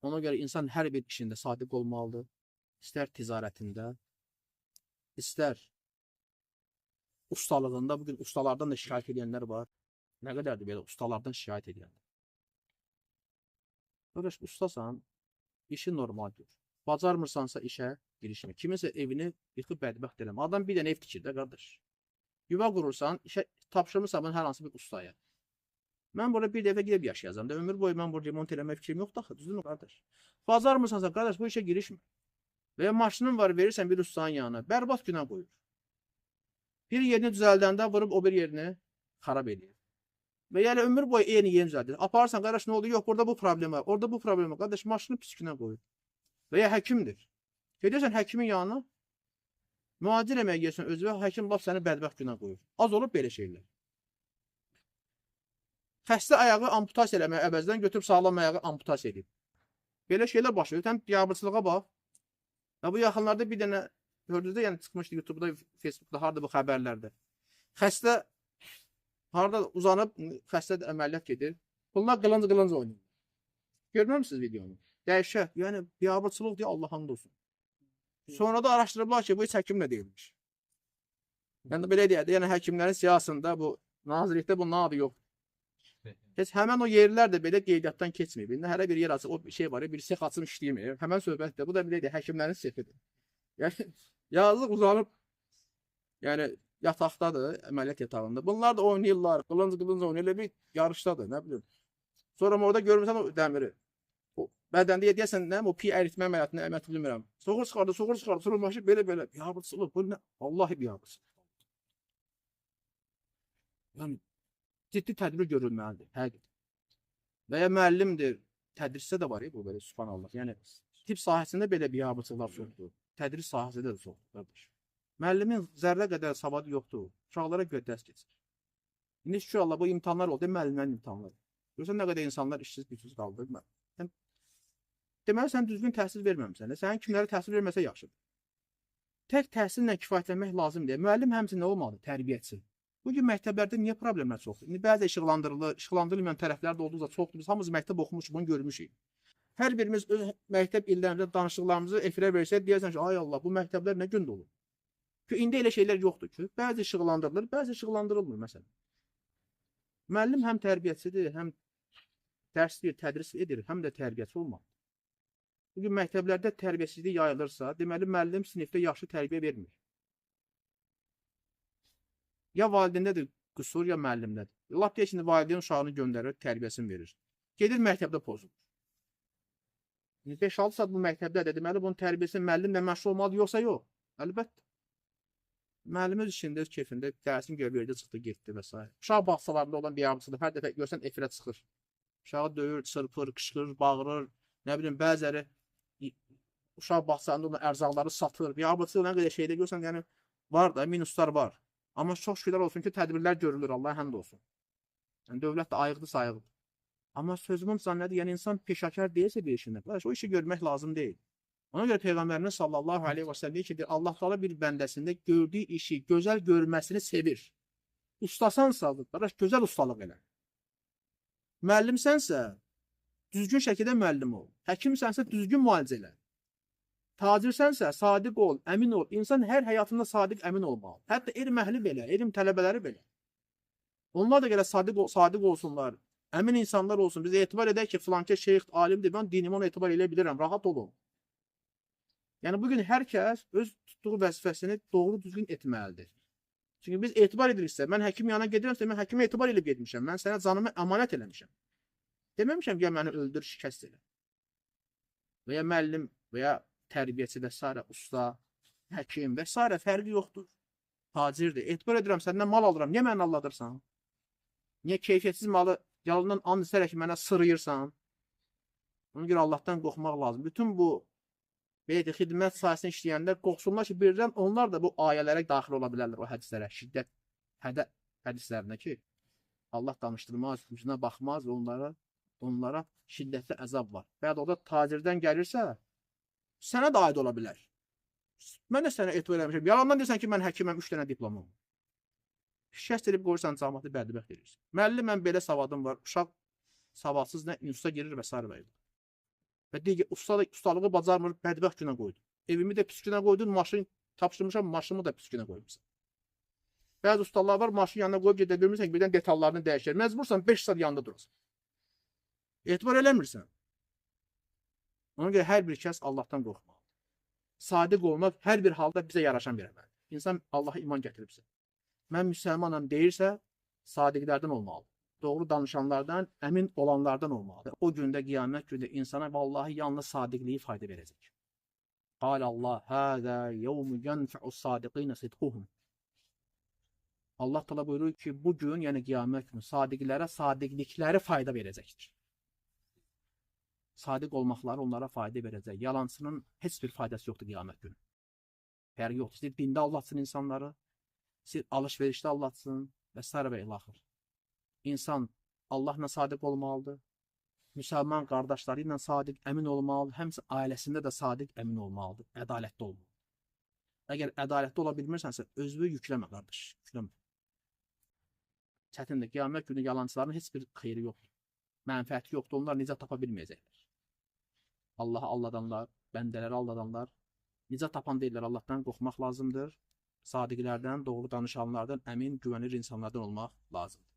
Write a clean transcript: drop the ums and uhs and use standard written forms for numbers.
Ona görə insan hər bir işində sadiq olmalıdır. İstər ticarətində, istər ustalığında. Bugün ustalardan da şikayət edənlər var. Nə qədərdir belə ustalardan şikayət edənlər. Qardaş, ustasan, işi normal gör. Bacarmırsansa işə girişmə. Kiminsə evini yıxıb bədbəxt eləmə. Adam bir dənə ev tikir də qardaş. Yuva qurursan, işə tapşırmısan hər hansı bir ustaya. Mən burada bir dəfə gedib yaşayacağam da, ömür boyu mən burada remont eləmək fikrim yoxdur axı, düzdürmü qardaş? Bacarmırsansa qardaş, bu işə girişmə. Və ya maşının var, verirsən bir ustanın yanına, bərbad günə qoyur. Bir yerini düzəldəndə vurub o bir yerini xarab edir. Və yəni ömür boyu yeni düzəldir. Aparırsan, qardaş, nə oldu? Yox, burada bu problem var, orada bu problem var. Qardaş, maşını pis günə qoyur. Və ya həkimdir. Gedirsən həkimin yanına, müalicə eləməyə gəlsən özünə, həkim laf səni bədbəxt günə qoyur. Az olub belə şeylər. Xəstə ayağı amputasiya eləməyə əvəzdən götürüb sağlam ayağı amputasiya edib. Belə şeylər başlayır. Həm biabırçılığa bax. Və bu yaxınlarda bir dənə gördünüz də, yəni çıxmışdı YouTube'da, Facebook'da, harada bu xəbərlərdə. Xəstə harada uzanıb, xəstə də əməliyyat gedir. Bunlar qılınc oynayır. Görməmisiniz videonu? Dəhşət. Yəni biabırçılıq deyə Allah hamd olsun. Sonra da araşdırıblar ki, bu heç həkimlə deyilmiş. Yəni belə deyək də, yəni həkimlərin siyasında bu nazirlikdə bunun adı yoxdur. Heç həmən o yerlər də belə qeydiyyatdan keçməyib. İndi hər bir yer açıq, o şey var, bir sex açım işləyir. Həmən söhbətdə, bu da belə deyək, həkimlərin sexidir. Yəni, yazıq uzanıb, yəni yataqdadır, əməliyyat yatağında. Bunlar da oynayırlar, qılınc oynayırlar, bir yarışdadır, nə bilim. Sonra orada görmürsən o dəmiri. O bədəndə deyəsən, nə, o pi əritmə əməliyyatını əməliyyat bilmirəm. Soğur çıxardı, sonra başı belə, biabırçılıq, bu nə? Vallahi biabırçılıq. Yəni, ciddi tədbir görülməlidir, həqiqətən. Və ya müəllimdir, tədrisdə də var, bu belə, subhanallah. Yəni, tibb sahəsində belə biabırçılıqlar çoxdur. Tədris sahəsində də çoxdur, qardaş. Müəllimin zərrə qədər savadı yoxdur, uşaqlara görə dərs keçir. İndi şükür Allah, bu imtahanlar oldu, müəllimlərin imtahanları. Görürsən, nə qədər insanlar işsiz, gücsüz qaldı. Deməli, sən düzgün təhsil verməmsən, sənin kimlərə təhsil verməsə yaxşıdır. Tək təhsillə kifayətlənmək lazım deyə, müəllim həmçinin nə olmalı? Tərbiyəçi. Bugün məktəblərdə niyə problemlər çoxdur? İndi bəzi işıqlandırılmayan tərəflər də olduqca çoxdur. Biz hamımız məktəb oxumuşuq, bunu görmüşük. Hər birimiz öz məktəb illərində danışıqlarımızı efirə versək, deyərsən ki, ay Allah, bu məktəblər nə gündə olur? Ki, indi elə şeylər yoxdur ki, bəzi işıqlandırılır, bəzi işıqlandırılmır, məsələn. Müəllim həm tərbiyəçidir, həm dərsdir, tədris edir, həm də tərbiyəçi olmalı. Bugün məktəblərdə tərbiyəsizlik yayılırsa, deməli, müəllim sinifdə yaxşı tərbiyə vermir. Ya valideyndədir qüsur, ya müəllimdədir. Lap deyək, şimdi valideyn uşağını göndərir, tərbiyəsini verir. Gedir məktəbdə pozulur. 5-6 saat bu məktəbdədir, deməli, bunun tərbiyəsini müəllimlə məşğul olmalı, yoxsa yox. Əlbəttə. Müəllim öz işində, öz keyfində dərsin görə verdi, çıxdı, getdi və s. Uşaq bağçalarında olan biabırçılıq, hər dəfə görsən efirə çıxır. Uşağı döyür, çırpır, qışqırır, bağırır, nə bilim, bəziləri uşaq bağçalarında olan ərzaqları satır. Biabırçılıq nə qədər şeydə görsən, yəni var da, minuslar var. Amma çox şükürlər olsun ki, tədbirlər görülür, Allah həmd olsun. Yəni, dövlət də ayıqdır, sayıqdır. Amma sözümün nədir? Yəni, insan peşəkar deyilsə bir işində, o işi görmək lazım deyil. Ona görə Peyğəmbərimiz sallallahu aleyhi və səlləm deyir ki, Allah Teala bir bəndəsində gördüyü işi, gözəl görməsini sevir. Ustasansa, gözəl ustalıq elə. Müəllimsənsə, düzgün şəkildə müəllim ol. Həkimsənsə, düzgün müalicə elə. Tacirsənsə, sadiq ol, əmin ol. İnsan hər həyatında sadiq, əmin olmalı. Hətta elm əhli belə, elm tələbələri belə. Onlar da gələ sadiq olsunlar, əmin insanlar olsun. Biz etibar edək ki, filankə şeyx, alimdir, mən dinimə ona etibar edə bilirəm, rahat olun. Yəni, bugün hər kəs öz tutduğu vəzifəsini doğru düzgün etməlidir. Çünki biz etibar ediriksə, mən həkim yanına gedirəmsə, mən həkimə etibar edib getmişəm, mən sənə canımı əmanət eləmişəm. Deməmişəm ki, məni öldür, şikəst elə. Və ya müəllim, və ya tərbiyəçi və s. usta, həkim və s. fərqi yoxdur. Tacirdir. Etibar edirəm, səndən mal alıram. Niyə məni aldadırsan? Niyə keyfiyyətsiz malı yalandan and içərək ki, mənə sırıyırsan? Ona görə Allahdan qorxmaq lazım. Bütün bu xidmət sahəsində işləyəndə qorxsunlar ki, birdən onlar da bu ayələrə daxil ola bilərlər, o hədislərə, şiddət hədislərinə ki, Allah danışdırmaz, yüzünə baxmaz, onlara şiddətli əzab var. Və ya da o da tacirdən gəlirsə, sənə də aid ola bilər. Mən də sənə etibar eləmişəm. Yalandan deyirsən ki, mən həkiməm, 3 dənə diplomam. Şikəst edib qoyursan, cəmaatı bədbəxt edirsən. Müəllim, mən belə savadım var. Uşaq savadsız nə instituta girir və s. və digər ustalığı bacarmır, bədbəxt günə qoydu. Evimi də pis günə qoydun, maşın tapşırmışam, maşınımı da pis günə qoymuşsan. Bəzi ustalar var, maşın yanına qoyub gedə bilmirsən, birdən detallarını dəyişir. Məcbursan 5 saat yanında durasın. Etibar eləmirsən. Ona görə hər bir kəs Allahdan qorxmalı. Sadiq olmaq hər bir halda bizə yaraşan bir əməldir. İnsan Allaha iman gətiribsə, mən müsəlmanam deyirsə, sadiqlərdən olmalı. Doğru danışanlardan, əmin olanlardan olmalıdır. O gündə, qiyamət gündə insana vallahi yalnız sadiqliyi fayda verəcək. Qal Allah, həzə yevmü yənfə'us sadiqinə sidquhum. Allah təala buyurur ki, bu gün, yəni qiyamət günü sadiqlərə sadiqlikləri fayda verəcəkdir. Sadiq olmaqları onlara fayda verəcək. Yalancının heç bir faydası yoxdur qiyamət günü. Fərqi yoxdur. İstəyir dində allatsın insanları, istəyir alış-verişdə allatsın və s. və ilaxır. İnsan Allahla sadiq olmalıdır. Müsəlman qardaşları ilə sadiq, əmin olmalıdır. Həmçinin ailəsində də sadiq, əmin olmalıdır. Ədalətli olmalıdır. Əgər ədalətli ola bilmirsənsə, özünü yükləmə qardaş, yükləmə. Çətindir. Qiyamət günü yalancıların heç bir xeyri yoxdur. Mənfəəti yoxdur. Onlar necə tapa bilməyəcəklər. Allahı aldadanlar, bəndələri aldadanlar necə tapan deyirlər, Allahdan qorxmaq lazımdır. Sadiqlərdən, doğru danışanlardan, əmin, güvənir insanlardan olmaq lazımdır.